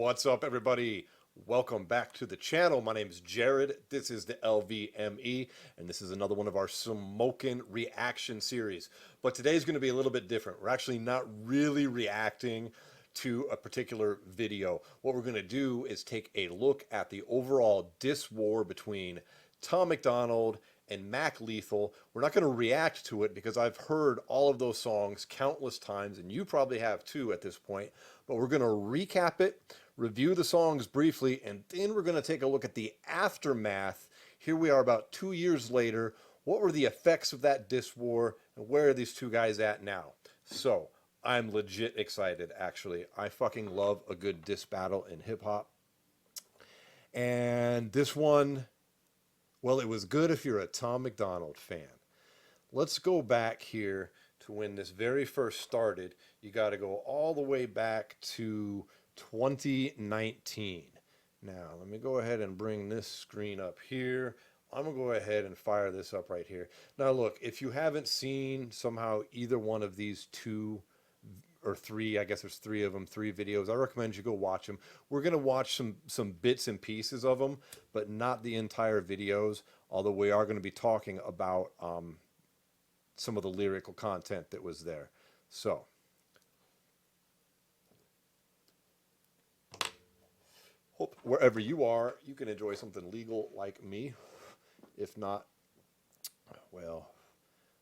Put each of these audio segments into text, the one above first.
What's up, everybody? Welcome back to the channel. My name is Jared. This is the LVME, and this is another one of our Smokin Reaction series. But today's going to be a little bit different. We're actually not really reacting to a particular video. What we're going to do is take a look at the overall diss war between Tom Macdonald and Mac Lethal. We're not going to react to it because I've heard all of those songs countless times, and you probably have too at this point. But we're going to recap it, review the songs briefly, and then we're going to take a look at the aftermath. Here we are about 2 years later. What were the effects of that diss war, and where are these two guys at now? So I'm legit excited, actually. I fucking love a good diss battle in hip-hop. And this one, well, it was good if you're a Tom Macdonald fan. Let's go back here to when this very first started. You got to go all the way back to 2019. Now, let me go ahead and bring this screen up here. I'm going to go ahead and fire this up right here. Now, look, if you haven't seen somehow either one of these two or three, I guess there's three of them, three videos, I recommend you go watch them. We're going to watch some bits and pieces of them, but not the entire videos, although we are going to be talking about some of the lyrical content that was there. So, hope wherever you are, you can enjoy something legal like me. If not, well,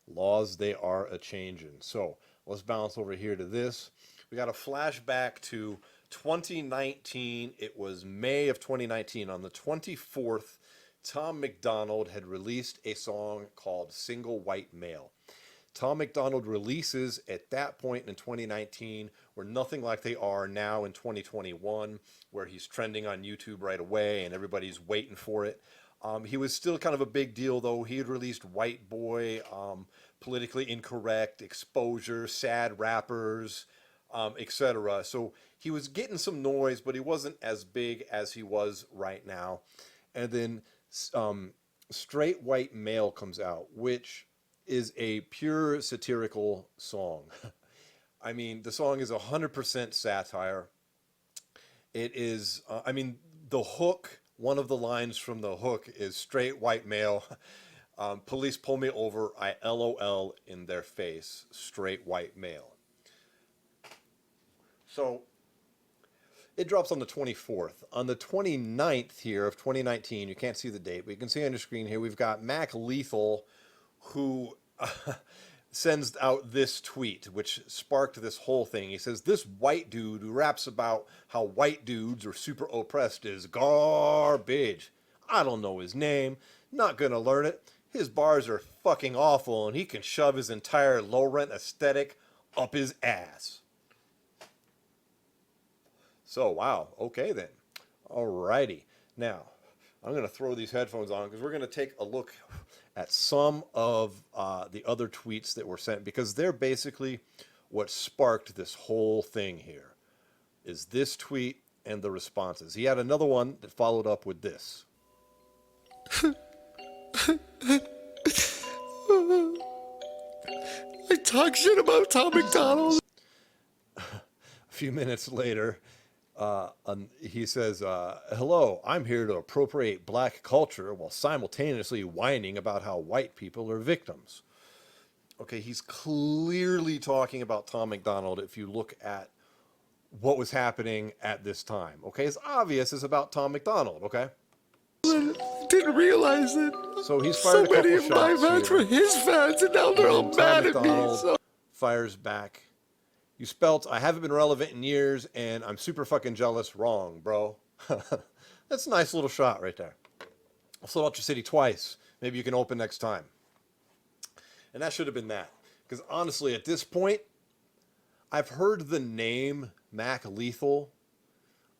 laws, they are a-changin'. So, let's bounce over here to this. We got a flashback to 2019. It was May of 2019. On the 24th, Tom Macdonald had released a song called Single White Male. Tom Macdonald releases at that point in 2019 were nothing like they are now in 2021, where he's trending on YouTube right away and everybody's waiting for it. He was still kind of a big deal, though. He had released White Boy, Politically Incorrect, Exposure, Sad Rappers, etc. So he was getting some noise, but he wasn't as big as he was right now. And then Straight White Male comes out, which is a pure satirical song. I mean, the song is 100% satire. It is, I mean, the hook, one of the lines from the hook is straight white male. Police pull me over, I LOL in their face, straight white male. So it drops on the 24th. On the 29th here of 2019, you can't see the date, but you can see on your screen here, we've got Mac Lethal, who sends out this tweet, which sparked this whole thing. He says, this white dude who raps about how white dudes are super oppressed is garbage. I don't know his name, not gonna learn it. His bars are fucking awful, and he can shove his entire low-rent aesthetic up his ass. So, wow, okay then. Alrighty. Now, I'm going to throw these headphones on because we're going to take a look at some of the other tweets that were sent, because they're basically what sparked this whole thing here, is this tweet and the responses. He had another one that followed up with this. I talk shit about Tom Macdonald. A few minutes later, he says, hello, I'm here to appropriate black culture while simultaneously whining about how white people are victims. Okay, he's clearly talking about Tom Macdonald if you look at what was happening at this time. Okay, it's obvious it's about Tom Macdonald, okay? Didn't realize it. So he's fired so a couple many of my shots fans here. were his fans, and now they're all Tom mad at me. Macdonald So. fires back. You spelt, I haven't been relevant in years, and I'm super fucking jealous. Wrong, bro. That's a nice little shot right there. I'll sold out your city twice. Maybe you can open next time. And that should have been that. Because honestly, at this point, I've heard the name Mac Lethal.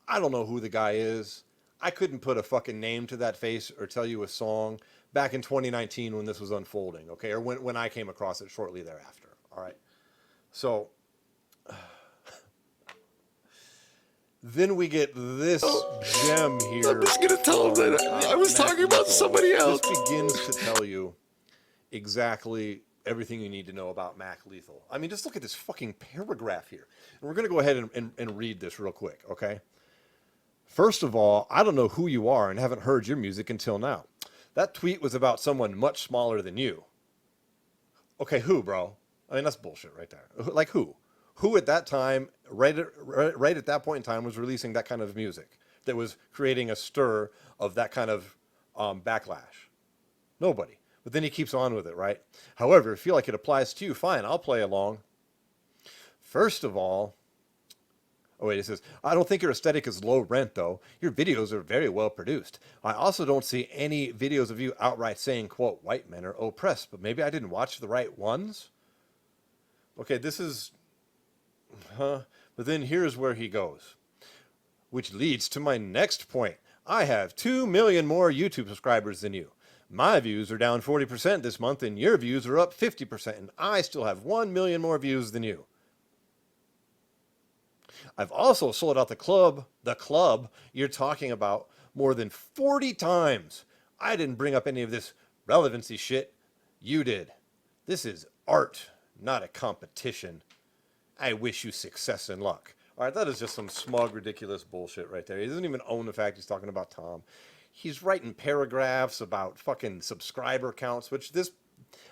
I don't know who the guy is. I couldn't put a fucking name to that face or tell you a song back in 2019 when this was unfolding, okay? Or when I came across it shortly thereafter, all right? So then we get this gem here. I'm just gonna tell him that I was talking about somebody else. This begins to tell you exactly everything you need to know about Mac Lethal. I mean, just look at this fucking paragraph here. And we're gonna go ahead and read this real quick, okay? First of all, I don't know who you are and haven't heard your music until now. That tweet was about someone much smaller than you. Okay, who, bro? I mean, that's bullshit right there. Like who? Who at that time, right at that point in time, was releasing that kind of music that was creating a stir of that kind of backlash? Nobody. But then he keeps on with it, right? However, if you feel like it applies to you, fine, I'll play along. First of all, oh wait, it says, I don't think your aesthetic is low rent though. Your videos are very well produced. I also don't see any videos of you outright saying, quote, white men are oppressed, but maybe I didn't watch the right ones? Okay, this is, but then here's where he goes. Which leads to my next point. I have 2 million more YouTube subscribers than you. My views are down 40% this month and your views are up 50%, and I still have 1 million more views than you. I've also sold out the club you're talking about, more than 40 times. I didn't bring up any of this relevancy shit. You did. This is art, not a competition. I wish you success and luck. All right, that is just some smug, ridiculous bullshit right there. He doesn't even own the fact he's talking about Tom. He's writing paragraphs about fucking subscriber counts, which this,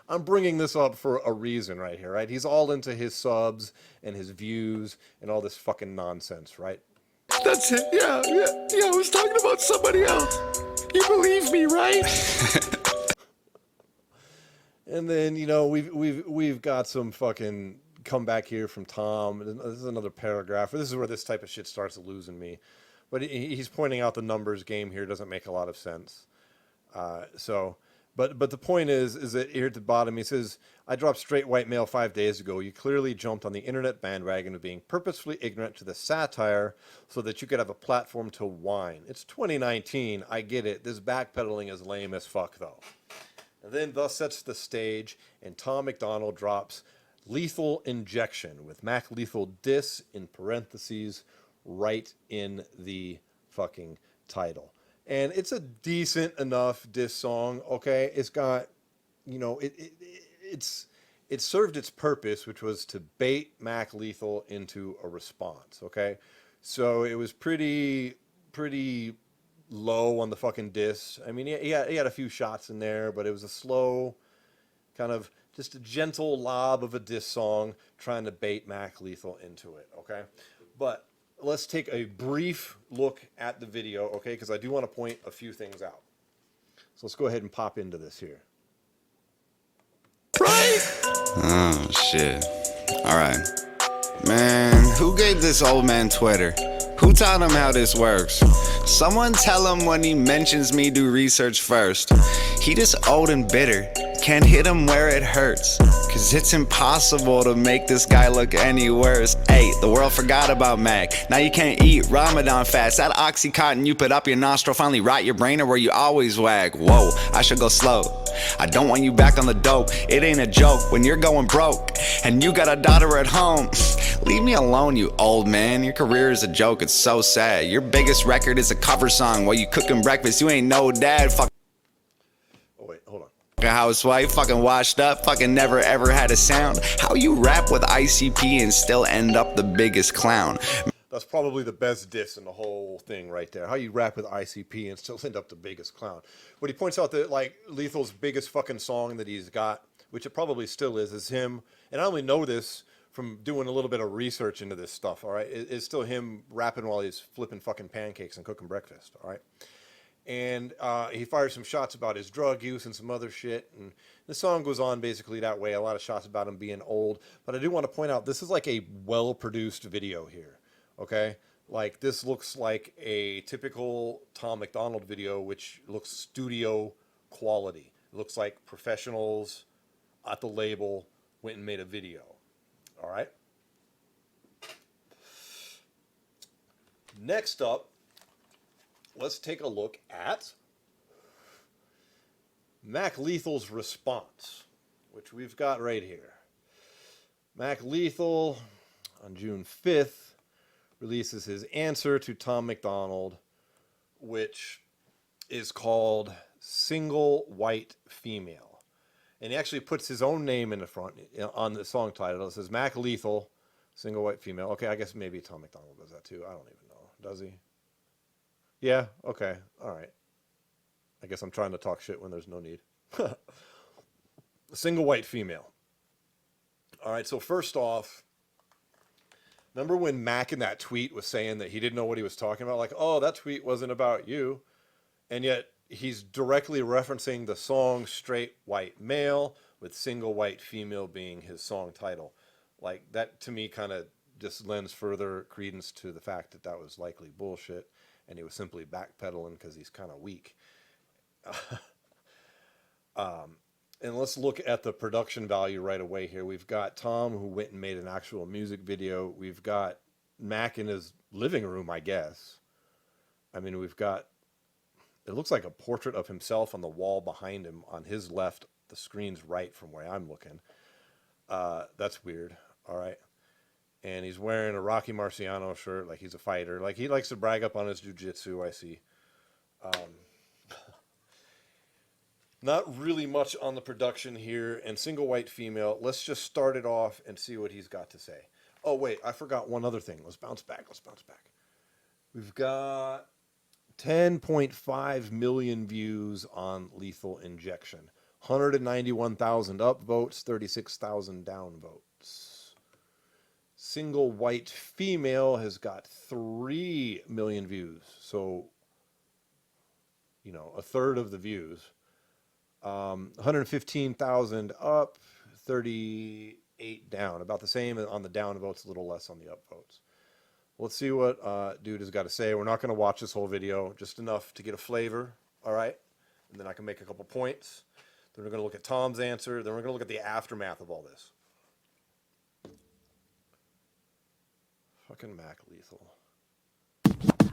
I'm bringing this up for a reason right here, right? He's all into his subs and his views and all this fucking nonsense, right? That's it. Yeah. I was talking about somebody else. You believe me, right? And then, you know, we've got some fucking comeback here from Tom. This is another paragraph. This is where this type of shit starts losing me. But he's pointing out the numbers game here doesn't make a lot of sense. But the point is that here at the bottom he says, I dropped Straight White Male 5 days ago. You clearly jumped on the internet bandwagon of being purposefully ignorant to the satire so that you could have a platform to whine. It's 2019. I get it. This backpedaling is lame as fuck though. And then thus sets the stage, and Tom Macdonald drops Lethal Injection with Mac Lethal diss in parentheses right in the fucking title. And it's a decent enough diss song, okay? It's got, you know, it served its purpose, which was to bait Mac Lethal into a response, okay? So it was pretty low on the fucking diss. I mean, he had a few shots in there, but it was a slow, kind of just a gentle lob of a diss song trying to bait Mac Lethal into it, okay? But let's take a brief look at the video, okay? Because I do want to point a few things out. So let's go ahead and pop into this here. Right? Oh, shit. Alright. Man, who gave this old man Twitter? Who taught him how this works? Someone tell him when he mentions me, do research first. He just old and bitter. Can't hit him where it hurts. Cause it's impossible to make this guy look any worse. Hey, the world forgot about Mac. Now you can't eat Ramadan fast. That Oxycontin you put up your nostril finally rot your brain or where you always wag. Whoa, I should go slow. I don't want you back on the dope. It ain't a joke when you're going broke and you got a daughter at home. Leave me alone, you old man. Your career is a joke, it's so sad. Your biggest record is a cover song while you cooking breakfast. You ain't no dad. Fuck. Oh wait, hold on. A housewife, fucking washed up, fucking never ever had a sound. How you rap with ICP and still end up the biggest clown? That's probably the best diss in the whole thing right there. How you rap with ICP and still end up the biggest clown. But he points out that like Lethal's biggest fucking song that he's got, which it probably still is him. And I only know this from doing a little bit of research into this stuff, all right? It's still him rapping while he's flipping fucking pancakes and cooking breakfast, all right? And he fires some shots about his drug use and some other shit. And the song goes on basically that way. A lot of shots about him being old. But I do want to point out, this is like a well-produced video here, okay? Like, this looks like a typical Tom Macdonald video, which looks studio quality. It looks like professionals at the label went and made a video, all right? Next up, let's take a look at Mac Lethal's response, which we've got right here. Mac Lethal, on June 5th, releases his answer to Tom Macdonald, which is called Single White Female. And he actually puts his own name in the front on the song title. It says Mac Lethal, Single White Female. Okay, I guess maybe Tom Macdonald does that too. I don't even know. Does he? Yeah, okay, all right. I guess I'm trying to talk shit when there's no need. Single white female. All right, so first off, remember when Mac in that tweet was saying that he didn't know what he was talking about? Like, oh, that tweet wasn't about you. And yet he's directly referencing the song Straight White Male with single white female being his song title. Like, that to me kind of just lends further credence to the fact that that was likely bullshit and he was simply backpedaling because he's kind of weak. And let's look at the production value right away here. We've got Tom, who went and made an actual music video. We've got Mac in his living room, I guess. I mean, we've got, it looks like a portrait of himself on the wall behind him on his left. The screen's right from where I'm looking. That's weird. All right. And he's wearing a Rocky Marciano shirt, like he's a fighter. Like he likes to brag up on his jiu-jitsu, I see. Not really much on the production here. And single white female, let's just start it off and see what he's got to say. Oh, wait, I forgot one other thing. Let's bounce back. We've got 10.5 million views on Lethal Injection. 191,000 upvotes, 36,000 downvotes. Single white female has got 3 million views. So, you know, a third of the views. 115,000 up, 38 down. About the same on the down votes, a little less on the up votes. Let's see what dude has got to say. We're not going to watch this whole video, just enough to get a flavor, all right? And then I can make a couple points. Then we're going to look at Tom's answer. Then we're going to look at the aftermath of all this. Fucking Mac Lethal.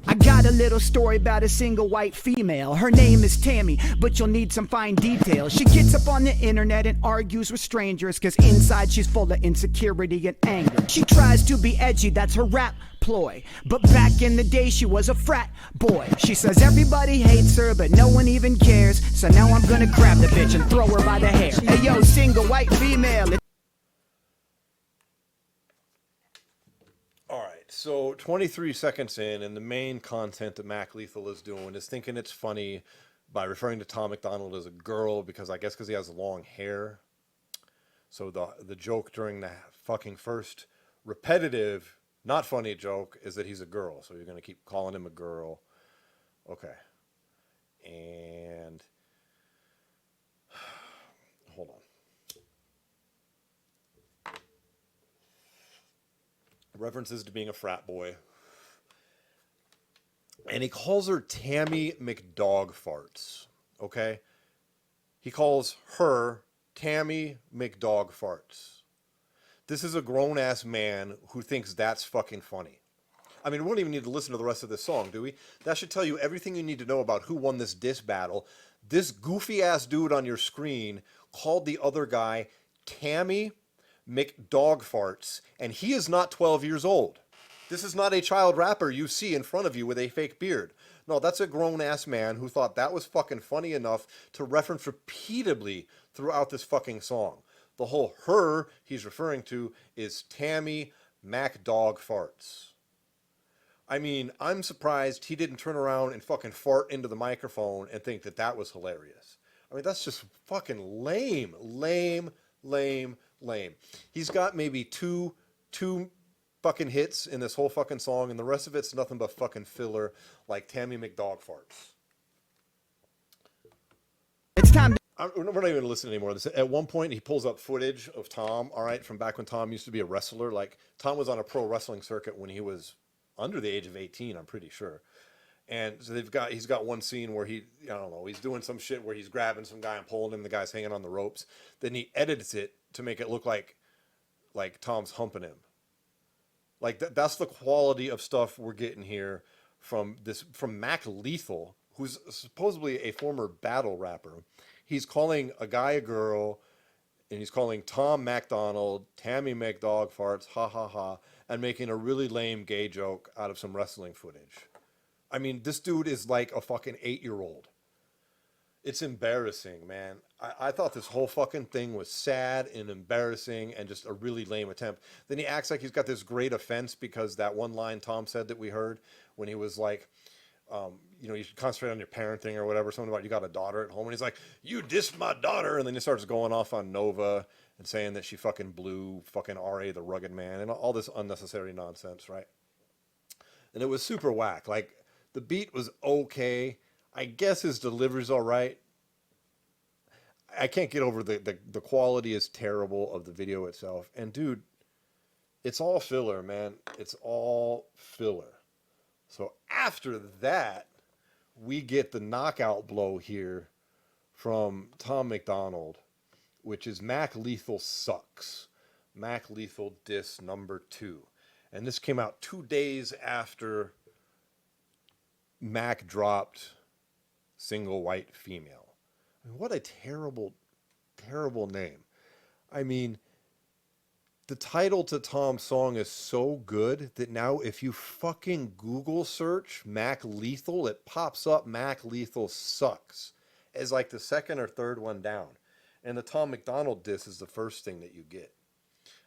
I got a little story about a single white female. Her name is Tammy, but you'll need some fine details. She gets up on the internet and argues with strangers, cause inside she's full of insecurity and anger. She tries to be edgy, that's her rap ploy. But back in the day she was a frat boy. She says everybody hates her, but no one even cares. So now I'm gonna grab the bitch and throw her by the hair. Hey yo, single white female. So 23 seconds in, and the main content that Mac Lethal is doing is thinking it's funny by referring to Tom Macdonald as a girl because he has long hair. So the joke during the fucking first repetitive, not funny joke is that he's a girl. So you're going to keep calling him a girl. Okay. And hold on. References to being a frat boy. And he calls her Tammy McDogfarts. Okay? He calls her Tammy McDogfarts. This is a grown-ass man who thinks that's fucking funny. I mean, we don't even need to listen to the rest of this song, do we? That should tell you everything you need to know about who won this diss battle. This goofy-ass dude on your screen called the other guy Tammy McDogfarts, and he is not 12 years old. This is not a child rapper you see in front of you with a fake beard. No, that's a grown-ass man who thought that was fucking funny enough to reference repeatedly throughout this fucking song. The whole her he's referring to is Tammy McDogfarts. I mean, I'm surprised he didn't turn around and fucking fart into the microphone and think that that was hilarious. I mean, that's just fucking lame. He's got maybe two fucking hits in this whole fucking song, and the rest of it's nothing but fucking filler, like Tammy McDogfarts. It's time to We're not even listening anymore. At one point, he pulls up footage of Tom, all right, from back when Tom used to be a wrestler. Like, Tom was on a pro wrestling circuit when he was under the age of 18, I'm pretty sure. And so he's got one scene where I don't know, he's doing some shit where he's grabbing some guy and pulling him, the guy's hanging on the ropes. Then he edits it to make it look like Tom's humping him. Like that's the quality of stuff we're getting here from Mac Lethal, who's supposedly a former battle rapper. He's calling a guy a girl, and he's calling Tom Macdonald Tammy McDogfarts, ha ha ha, and making a really lame gay joke out of some wrestling footage. I mean, this dude is like a fucking 8-year-old. It's embarrassing, man. I thought this whole fucking thing was sad and embarrassing and just a really lame attempt. Then he acts like he's got this great offense because that one line Tom said that we heard when he was like, you know, you should concentrate on your parenting or whatever. Something about you got a daughter at home, and he's like, you dissed my daughter, and then he starts going off on Nova and saying that she fucking blew fucking R.A. the Rugged Man and all this unnecessary nonsense, right? And it was super whack. Like, the beat was okay. I guess his delivery's all right. I can't get over the quality is terrible of the video itself. And dude, it's all filler, man. It's all filler. So after that, we get the knockout blow here from Tom Macdonald, which is Mac Lethal Sucks. Mac Lethal diss number 2. And this came out 2 days after Mac dropped Single White Female. I mean, what a terrible, terrible name. I mean, the title to Tom's song is so good that now if you fucking Google search Mac Lethal, it pops up Mac Lethal Sucks as like the second or third one down. And the Tom Macdonald diss is the first thing that you get.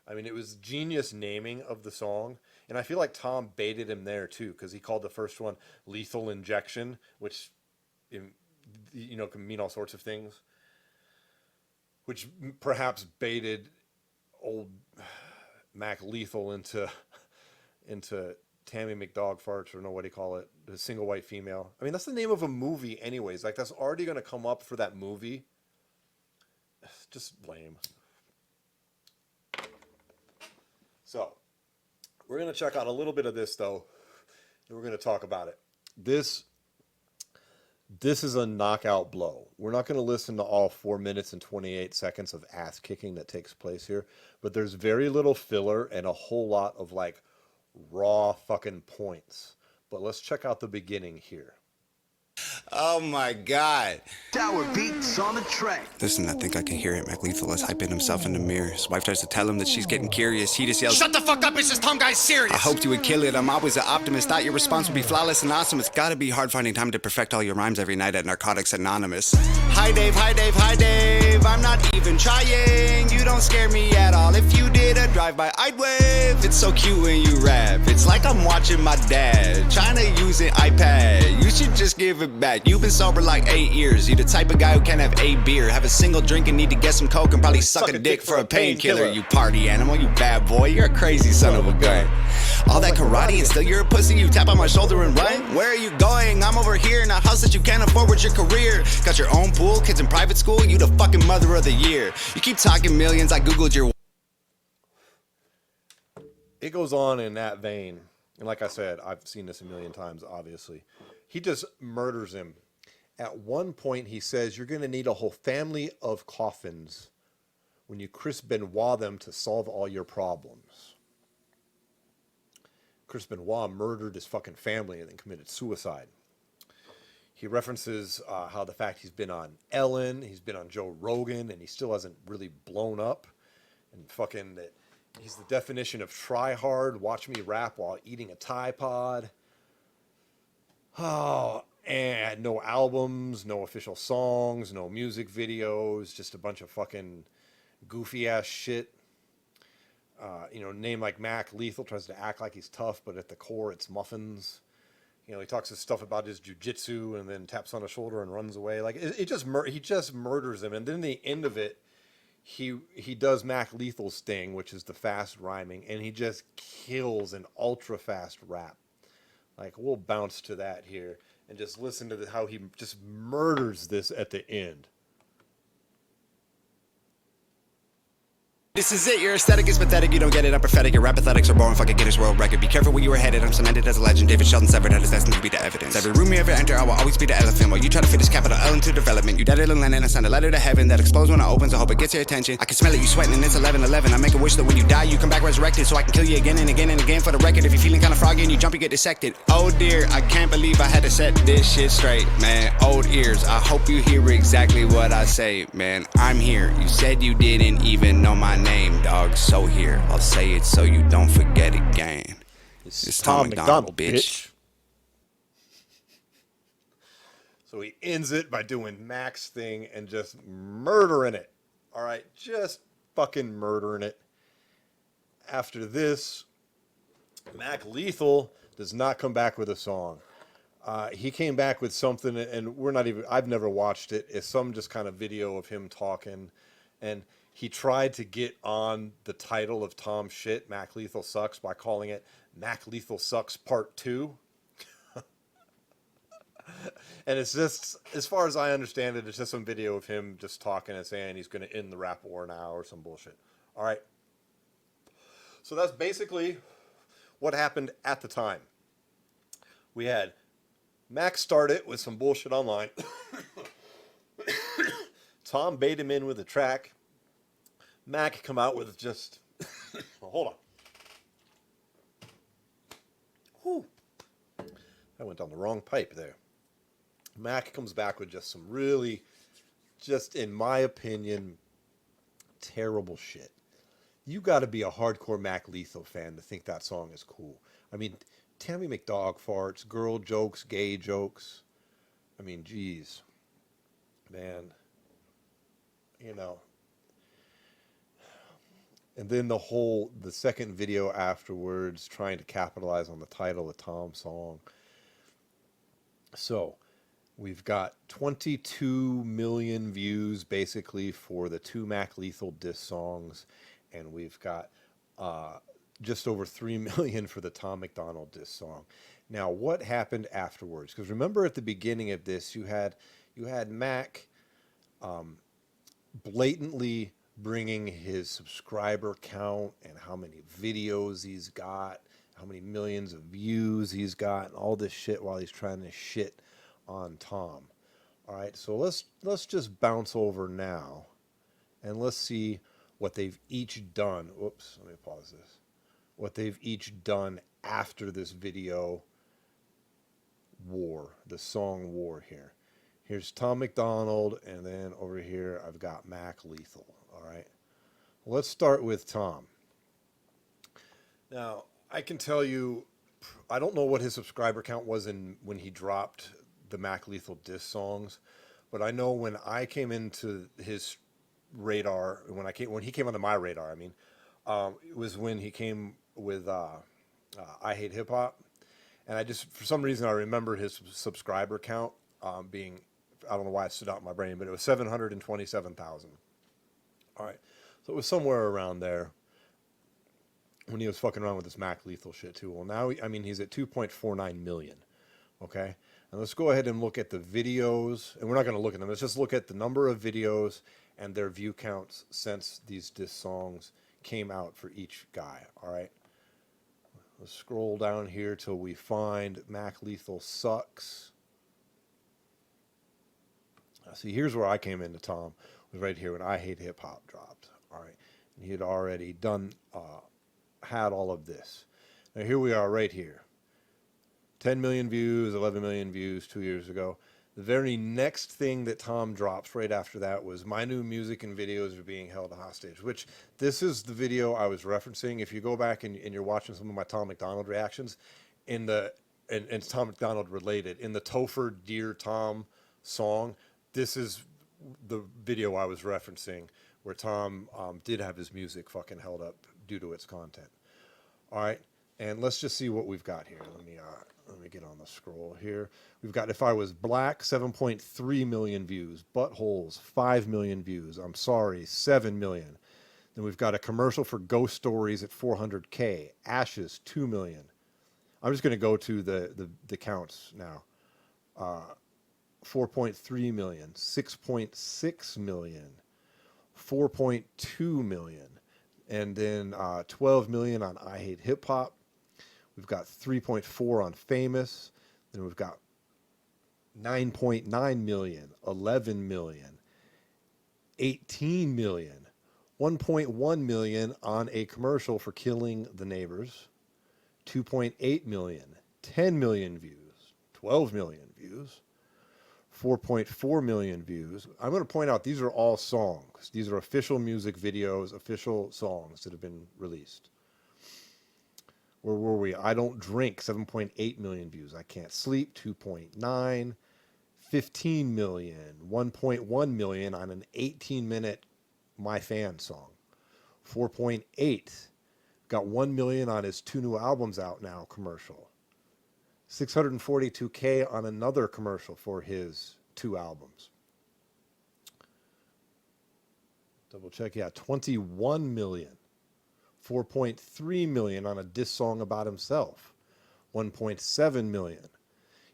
I mean, it was genius naming of the song. And I feel like Tom baited him there too, because he called the first one Lethal Injection, which, you know, can mean all sorts of things, which perhaps baited old Mac Lethal into Tammy McDog Farts, or no, what do you call it? The Single White Female. I mean, that's the name of a movie anyways. Like, that's already going to come up for that movie. It's just lame. So, we're going to check out a little bit of this, though, and we're going to talk about it. This is a knockout blow. We're not going to listen to all 4 minutes and 28 seconds of ass kicking that takes place here, but there's very little filler and a whole lot of like raw fucking points. But let's check out the beginning here. Oh my God. Tower beats on the track. Listen, I think I can hear it. Mac Lethal is hyping himself in the mirror. His wife tries to tell him that she's getting curious. He just yells, "Shut the fuck up, it's just Tom Guy's serious." I hoped you would kill it. I'm always an optimist. Thought your response would be flawless and awesome. It's gotta be hard finding time to perfect all your rhymes every night at Narcotics Anonymous. Hi Dave, hi Dave, hi Dave. I'm not even trying. You don't scare me at all. If you did a drive-by, I'd wave. It's so cute when you rap. It's like I'm watching my dad trying to use an iPad. You should just give it back. You've been sober like 8 years. You the type of guy who can't have a beer, have a single drink and need to get some coke and probably suck a dick for a painkiller. You party animal, you bad boy, you're a crazy son of a gun. All that karate and still you're a pussy. You tap on my shoulder and run. Where are you going? I'm over here in a house that you can't afford with your career. Got your own pool, kids in private school. You the fucking mother of the year. You keep talking millions. I googled your. It goes on in that vein. And like I said, I've seen this a million times, obviously. He just murders him. At one point, he says, you're going to need a whole family of coffins when you Chris Benoit them to solve all your problems. Chris Benoit murdered his fucking family and then committed suicide. He references how the fact he's been on Ellen, he's been on Joe Rogan, and he still hasn't really blown up. And fucking that he's the definition of try hard, watch me rap while eating a Tide Pod. Oh, and no albums, no official songs, no music videos, just a bunch of fucking goofy ass shit. You know, name like Mac Lethal tries to act like he's tough, but at the core it's muffins. You know, he talks his stuff about his jujitsu and then taps on the shoulder and runs away. Like he just murders him, and then the end of it, he does Mac Lethal's thing, which is the fast rhyming, and he just kills an ultra fast rap. Like, we'll bounce to that here and just listen to how he just murders this at the end. This is it, your aesthetic is pathetic, you don't get it, I'm prophetic, your rap athletics are boring, fucking Guinness World Record. Be careful where you were headed, I'm cemented as a legend. David Sheldon severed head is destined to be the evidence. Every room you ever enter, I will always be the elephant. While you try to fit this capital L into development. You dead it in London, I send a letter to heaven that explodes when it opens, I hope it gets your attention. I can smell it, you sweating, and it's 11:11. I make a wish that when you die, you come back resurrected, so I can kill you again and again and again for the record. If you're feeling kinda froggy and you jump, you get dissected. Oh dear, I can't believe I had to set this shit straight, man. Old ears, I hope you hear exactly what I say, man. I'm here, you said you didn't even know my name, dog. So here, I'll say it so you don't forget again. It's Tom Macdonald, bitch. So he ends it by doing Mac's thing and just murdering it. All right, just fucking murdering it. After this, Mac Lethal does not come back with a song. He came back with something, and I've never watched it. It's some just kind of video of him talking, and he tried to get on the title of Tom's shit, Mac Lethal Sucks, by calling it Mac Lethal Sucks Part 2. And it's just, as far as I understand it, it's just some video of him just talking and saying he's going to end the rap war now or some bullshit. All right. So that's basically what happened at the time. We had Mac start it with some bullshit online. Tom bait him in with a track. Mac come out with just... Hold on. Whew. I went down the wrong pipe there. Mac comes back with just some really, just in my opinion, terrible shit. You got to be a hardcore Mac Lethal fan to think that song is cool. I mean, Tammy McDog farts, girl jokes, gay jokes. I mean, geez. Man. You know. And then the second video afterwards, trying to capitalize on the title of Tom's song. So, we've got 22 million views basically for the 2 Mac Lethal diss songs, and we've got just over 3 million for the Tom Macdonald diss song. Now, what happened afterwards? Because remember at the beginning of this, you had Mac blatantly bringing his subscriber count and how many videos he's got, how many millions of views he's got, and all this shit while he's trying to shit on Tom. All right, so let's just bounce over now and let's see what they've each done. Whoops, let me pause this. What they've each done after this video war, the song war here. Here's Tom Macdonald, and then over here I've got Mac Lethal. All right, let's start with Tom. Now, I can tell you, I don't know what his subscriber count was when he dropped the Mac Lethal diss songs, but I know when I came into his radar, when he came onto my radar, I mean, it was when he came with I Hate Hip Hop, and I just, for some reason, I remember his subscriber count being, I don't know why it stood out in my brain, but it was 727,000. All right, so it was somewhere around there when he was fucking around with this Mac Lethal shit too. Well, now, I mean, he's at 2.49 million. Okay, and let's go ahead and look at the videos, and we're not going to look at them. Let's just look at the number of videos and their view counts since these diss songs came out for each guy. All right, let's scroll down here till we find Mac Lethal Sucks. See, here's where I came into Tom, was right here when I Hate Hip Hop dropped. All right, and he had already done, had all of this. Now here we are right here. 10 million views, 11 million views 2 years ago. The very next thing that Tom drops right after that was my new music and videos are being held hostage, which this is the video I was referencing. If you go back and you're watching some of my Tom Macdonald reactions, and it's Tom Macdonald related, in the Topher Dear Tom song, this is the video I was referencing where Tom did have his music fucking held up due to its content. All right, and let's just see what we've got here. Let me get on the scroll here. We've got If I Was Black, 7.3 million views. Buttholes, 5 million views. I'm Sorry, 7 million. Then we've got a commercial for Ghost Stories at 400K. Ashes, 2 million. I'm just going to go to the counts now. 4.3 million, 6.6 million, 4.2 million, and then 12 million on I Hate Hip Hop. We've got 3.4 on Famous. Then we've got 9.9 million, 11 million, 18 million, 1.1 million on a commercial for Killing the Neighbors, 2.8 million, 10 million views, 12 million views, 4.4 million views. I'm going to point out these are all songs. These are official music videos, official songs that have been released. Where were we? I Don't Drink, 7.8 million views. I Can't Sleep, 2.9, 15 million, 1.1 million on an 18-minute My Fan song. 4.8, got 1 million on his 2 new albums out now commercial. 642K on another commercial for his 2 albums. Double check. Yeah, 21 million. 4.3 million on a diss song about himself. 1.7 million.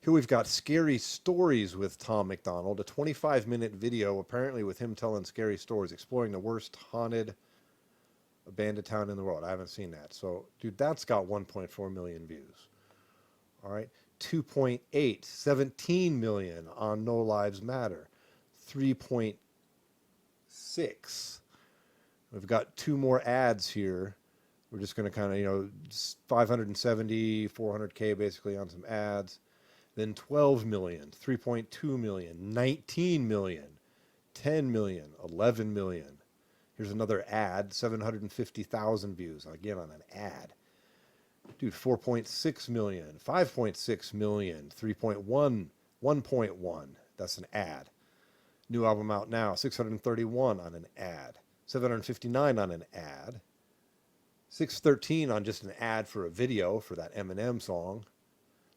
Here we've got Scary Stories with Tom Macdonald, a 25-minute video apparently with him telling scary stories, exploring the worst haunted abandoned town in the world. I haven't seen that. So, dude, that's got 1.4 million views. All right. 2.8, 17 million on No Lives Matter. 3.6. We've got 2 more ads here. We're just going to kind of, 570, 400K basically on some ads. Then 12 million, 3.2 million, 19 million, 10 million, 11 million. Here's another ad, 750,000 views, again on an ad. Dude, 4.6 million, 5.6 million, 3.1, 1.1. That's an ad. New album out now, 631 on an ad. 759 on an ad. 613 on just an ad for a video for that Eminem song.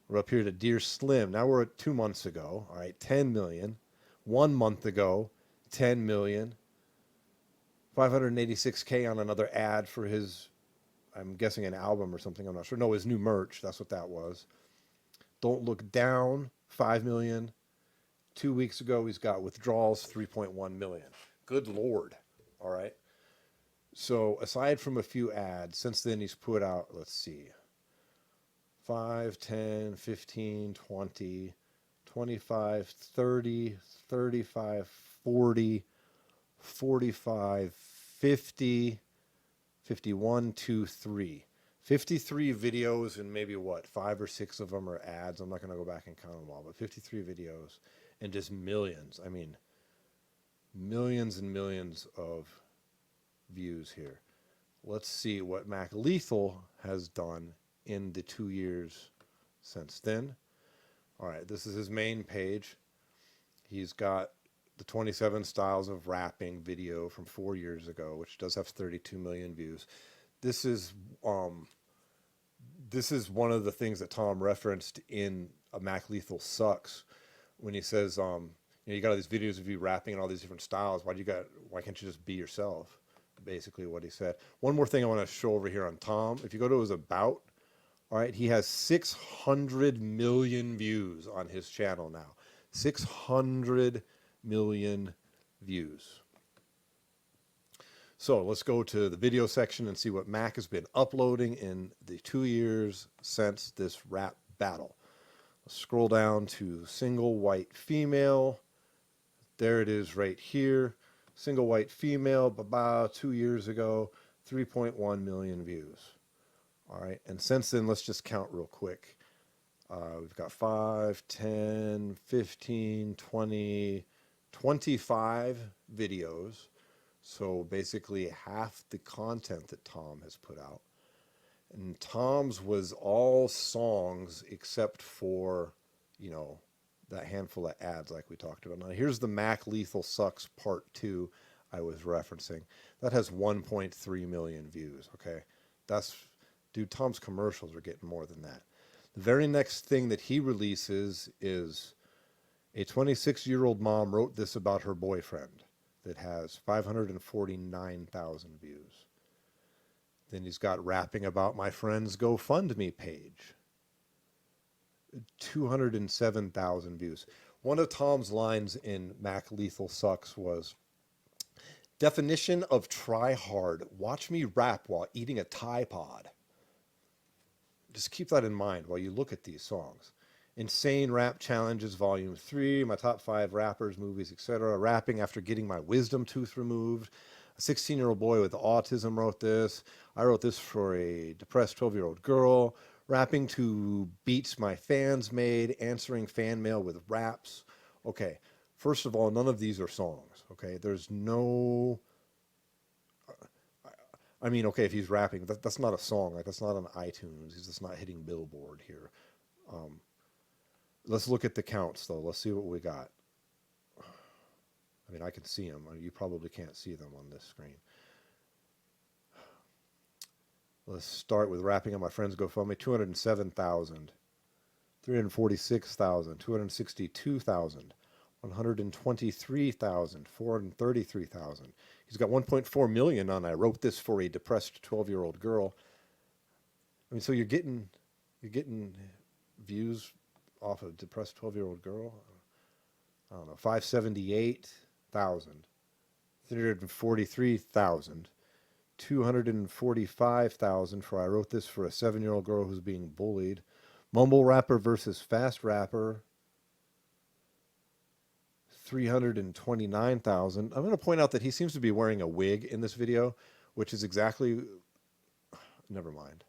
We're up here to Dear Slim. Now we're at 2 months ago. All right, 10 million. 1 month ago, 10 million. 586K on another ad for his, I'm guessing an album or something. I'm not sure. No, his new merch. That's what that was. Don't Look Down, 5 million. 2 weeks ago, he's got Withdrawals, 3.1 million. Good Lord. All right. So aside from a few ads, since then he's put out, let's see, 5, 10, 15, 20, 25, 30, 35, 40, 45, 50, 51, 2, 3. 53 videos and maybe 5 or 6 of them are ads. I'm not going to go back and count them all, but 53 videos and just millions. I mean, millions and millions of views here. Let's see what Mac Lethal has done in the 2 years since then. All right, this is his main page. He's got the 27 Styles of Rapping video from 4 years ago, which does have 32 million views. This is one of the things that Tom referenced in Mac Lethal Sucks when he says, you got all these videos of you rapping and all these different styles. Why can't you just be yourself? Basically what he said. One more thing I want to show over here on Tom. If you go to his About, all right, he has 600 million views on his channel now. 600 million views. So let's go to the video section and see what Mac has been uploading in the 2 years since this rap battle. Let's scroll down to Single White Female. There it is right here. Single White Female, about 2 years ago, 3.1 million views. All right, and since then, let's just count real quick. We've got 5, 10, 15, 20, 25 videos. So basically half the content that Tom has put out. And Tom's was all songs except for, that handful of ads like we talked about. Now here's the Mac Lethal Sucks Part 2 I was referencing. That has 1.3 million views, okay? Dude, Tom's commercials are getting more than that. The very next thing that he releases is a 26-year-old mom wrote this about her boyfriend that has 549,000 views. Then he's got Rapping About My Friend's GoFundMe page. 207,000 views. One of Tom's lines in Mac Lethal Sucks was, definition of try hard, watch me rap while eating a Tide Pod. Just keep that in mind while you look at these songs. Insane Rap Challenges Volume 3, my top 5 rappers, movies, etc. Rapping after getting my wisdom tooth removed. A 16-year-old boy with autism wrote this. I wrote this for a depressed 12-year-old girl. Rapping to beats my fans made. Answering fan mail with raps. Okay, first of all, none of these are songs. Okay, there's no... I mean, okay, if he's rapping, that's not a song. Like, that's not on iTunes. He's just not hitting Billboard here. Let's look at the counts, though. Let's see what we got. I mean, I can see them. You probably can't see them on this screen. Let's start with Rapping on My Friend's GoFundMe. 207,000 346,000, 262,000, 123,000, 433,000. He's got 1.4 million on I Wrote This for a Depressed 12-year-old Girl. I mean, so you're getting views off a depressed 12-year-old girl. I don't know, 578,000, 343,000, 245,000 for I Wrote This for a 7-year-old girl who's being bullied. Mumble rapper versus fast rapper, 329,000. I'm going to point out that he seems to be wearing a wig in this video, which is exactly, never mind.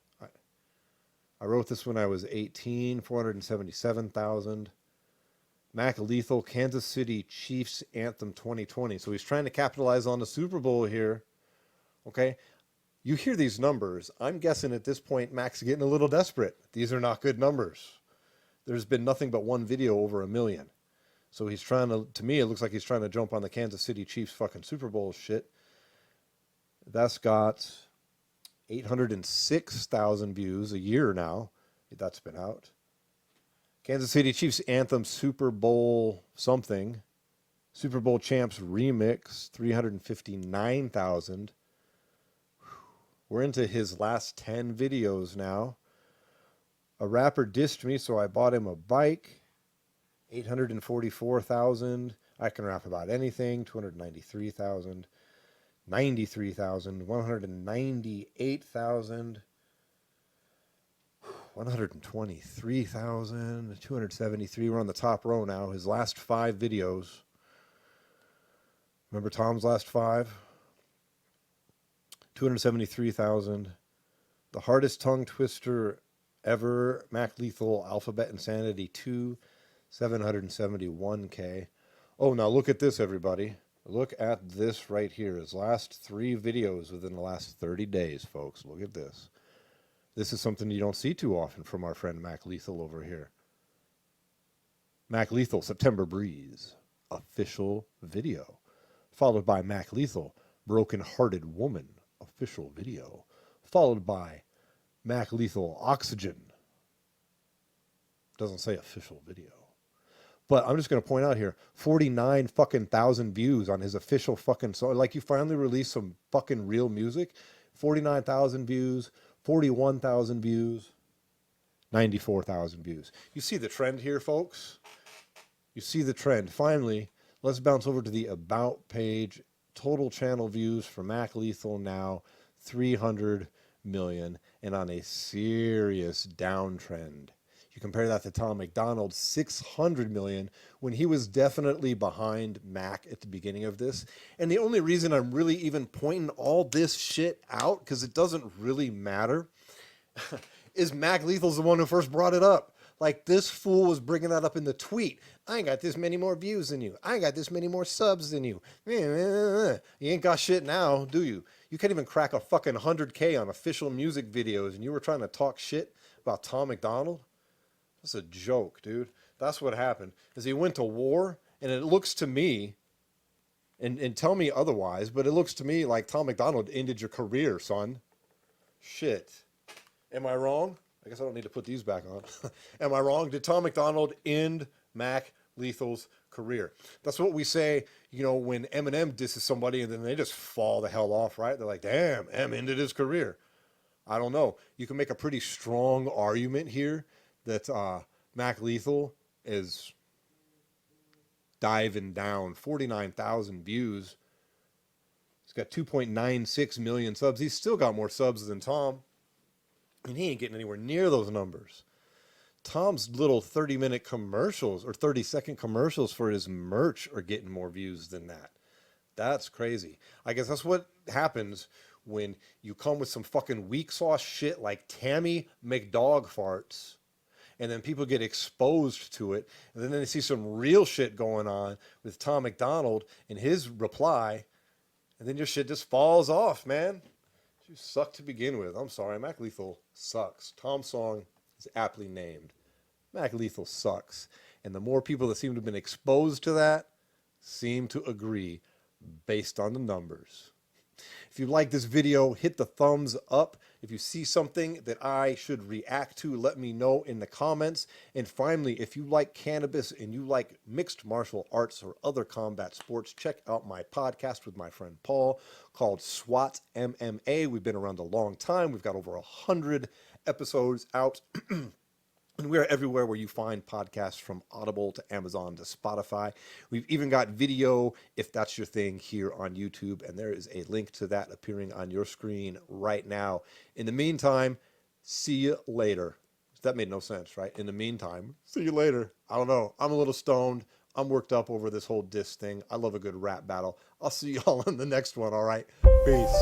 I wrote this when I was 18, 477,000. Mac Lethal, Kansas City Chiefs Anthem 2020. So he's trying to capitalize on the Super Bowl here. Okay? You hear these numbers. I'm guessing at this point, Mac's getting a little desperate. These are not good numbers. There's been nothing but one video over 1 million. So he's trying to me, it looks like he's trying to jump on the Kansas City Chiefs fucking Super Bowl shit. That's got 806,000 views a year now. That's been out. Kansas City Chiefs Anthem Super Bowl something. Super Bowl Champs Remix, 359,000. We're into his last 10 videos now. A rapper dissed me, so I bought him a bike. 844,000. I can rap about anything. 293,000. 93,000. 198,000. 123,000. 273. We're on the top row now. His last 5 videos. Remember Tom's last 5? 273,000. The hardest tongue twister ever. Mac Lethal Alphabet Insanity 2. 771K. Oh, now look at this, everybody. Look at this right here. His last 3 videos within the last 30 days, folks. Look at this. This is something you don't see too often from our friend Mac Lethal over here. Mac Lethal, September Breeze. Official video. Followed by Mac Lethal, Broken Hearted Woman. Official video. Followed by Mac Lethal, Oxygen. Doesn't say official video. But I'm just going to point out here, 49 fucking thousand views on his official fucking song. Like, you finally released some fucking real music. 49,000 views, 41,000 views, 94,000 views. You see the trend here, folks? You see the trend. Finally, let's bounce over to the About page. Total channel views for Mac Lethal now, 300 million, and on a serious downtrend. You compare that to Tom Macdonald, 600 million, when he was definitely behind Mac at the beginning of this. And the only reason I'm really even pointing all this shit out, because it doesn't really matter, is Mac Lethal's the one who first brought it up. Like, this fool was bringing that up in the tweet. I ain't got this many more views than you. I ain't got this many more subs than you. You ain't got shit now, do you? You can't even crack a fucking 100K on official music videos, and you were trying to talk shit about Tom Macdonald? That's a joke, dude. That's what happened. Is he went to war, and it looks to me, and tell me otherwise, but it looks to me like Tom Macdonald ended your career, son. Shit. Am I wrong? I guess I don't need to put these back on. Am I wrong? Did Tom Macdonald end Mac Lethal's career? That's what we say, you know, when Eminem disses somebody and then they just fall the hell off, right? They're like, damn, M ended his career. I don't know. You can make a pretty strong argument here that Mac Lethal is diving down. 49,000 views. He's got 2.96 million subs. He's still got more subs than Tom. And he ain't getting anywhere near those numbers. Tom's little 30-minute commercials or 30-second commercials for his merch are getting more views than that. That's crazy. I guess that's what happens when you come with some fucking weak sauce shit like Tammy McDog farts, and then people get exposed to it, and then they see some real shit going on with Tom Macdonald and his reply, and then your shit just falls off, man. You suck to begin with. I'm sorry, Mac Lethal sucks. Tom's song is aptly named. Mac Lethal sucks. And the more people that seem to have been exposed to that seem to agree based on the numbers. If you like this video, hit the thumbs up. If you see something that I should react to, let me know in the comments. And finally, if you like cannabis and you like mixed martial arts or other combat sports, check out my podcast with my friend Paul called SWAT MMA. We've been around a long time. We've got over 100 episodes out. And we're everywhere where you find podcasts, from Audible to Amazon to Spotify. We've even got video, if that's your thing, here on YouTube. And there is a link to that appearing on your screen right now. In the meantime, see you later. That made no sense, right? In the meantime, see you later. I don't know. I'm a little stoned. I'm worked up over this whole diss thing. I love a good rap battle. I'll see y'all in the next one, all right? Peace.